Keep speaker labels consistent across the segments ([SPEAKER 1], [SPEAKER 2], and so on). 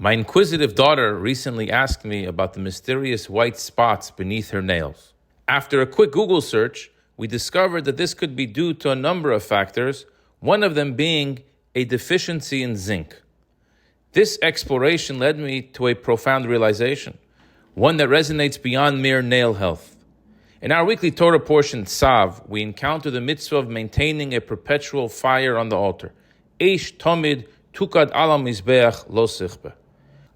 [SPEAKER 1] My inquisitive daughter recently asked me about the mysterious white spots beneath her nails. After a quick Google search, we discovered that this could be due to a number of factors, one of them being a deficiency in zinc. This exploration led me to a profound realization, one that resonates beyond mere nail health. In our weekly Torah portion, Tzav, we encounter the mitzvah of maintaining a perpetual fire on the altar. Eish tomid tukad alam mizbeach lo sichbe.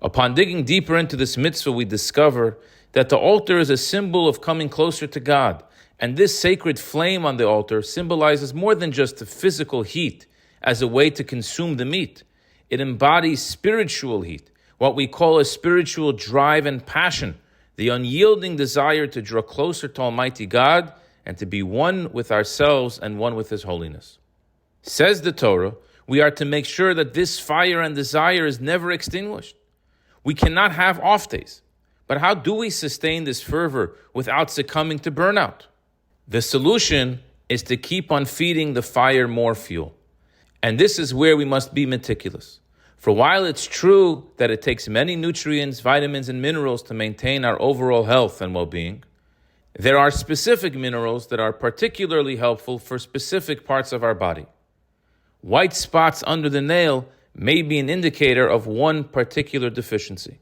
[SPEAKER 1] Upon digging deeper into this mitzvah, we discover that the altar is a symbol of coming closer to God, and this sacred flame on the altar symbolizes more than just the physical heat as a way to consume the meat. It embodies spiritual heat, what we call a spiritual drive and passion, the unyielding desire to draw closer to Almighty God and to be one with ourselves and one with His holiness. Says the Torah, we are to make sure that this fire and desire is never extinguished. We cannot have off days. But how do we sustain this fervor without succumbing to burnout? The solution is to keep on feeding the fire more fuel. And this is where we must be meticulous. For while it's true that it takes many nutrients, vitamins, and minerals to maintain our overall health and well-being, there are specific minerals that are particularly helpful for specific parts of our body. White spots under the nail may be an indicator of one particular deficiency.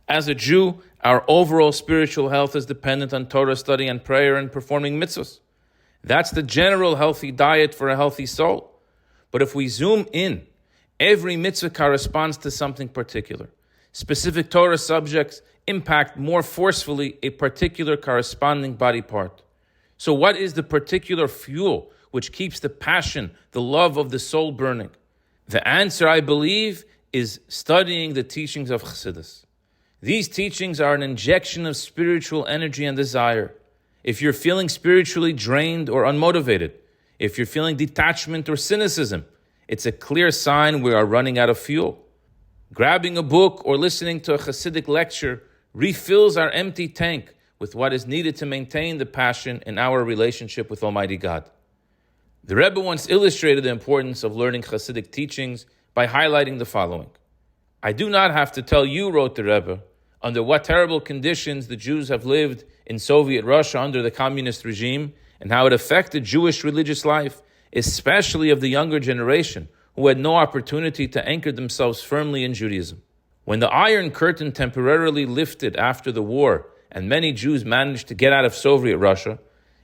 [SPEAKER 1] As a Jew, our overall spiritual health is dependent on Torah study and prayer and performing mitzvahs. That's the general healthy diet for a healthy soul. But if we zoom in, every mitzvah corresponds to something particular. Specific Torah subjects impact more forcefully a particular corresponding body part. So what is the particular fuel which keeps the passion, the love of the soul burning? The answer, I believe, is studying the teachings of Chassidus. These teachings are an injection of spiritual energy and desire. If you're feeling spiritually drained or unmotivated, if you're feeling detachment or cynicism, it's a clear sign we are running out of fuel. Grabbing a book or listening to a Hasidic lecture refills our empty tank with what is needed to maintain the passion in our relationship with Almighty God. The Rebbe once illustrated the importance of learning Hasidic teachings by highlighting the following. I do not have to tell you, wrote the Rebbe, under what terrible conditions the Jews have lived in Soviet Russia under the communist regime and how it affected Jewish religious life, especially of the younger generation who had no opportunity to anchor themselves firmly in Judaism. When the Iron Curtain temporarily lifted after the war and many Jews managed to get out of Soviet Russia,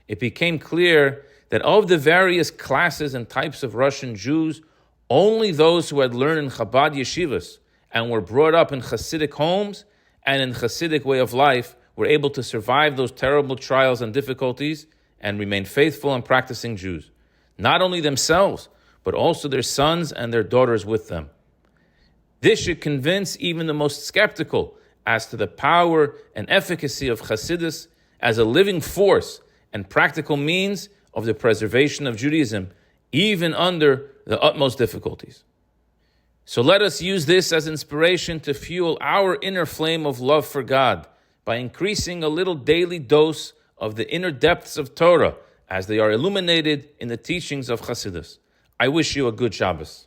[SPEAKER 1] it became clear that of the various classes and types of Russian Jews, only those who had learned in Chabad yeshivas and were brought up in Hasidic homes and in Hasidic way of life were able to survive those terrible trials and difficulties and remain faithful and practicing Jews. Not only themselves, but also their sons and their daughters with them. This should convince even the most skeptical as to the power and efficacy of Hasidus as a living force and practical means of the preservation of Judaism, even under the utmost difficulties. So let us use this as inspiration to fuel our inner flame of love for God by increasing a little daily dose of the inner depths of Torah as they are illuminated in the teachings of Chassidus. I wish you a good Shabbos.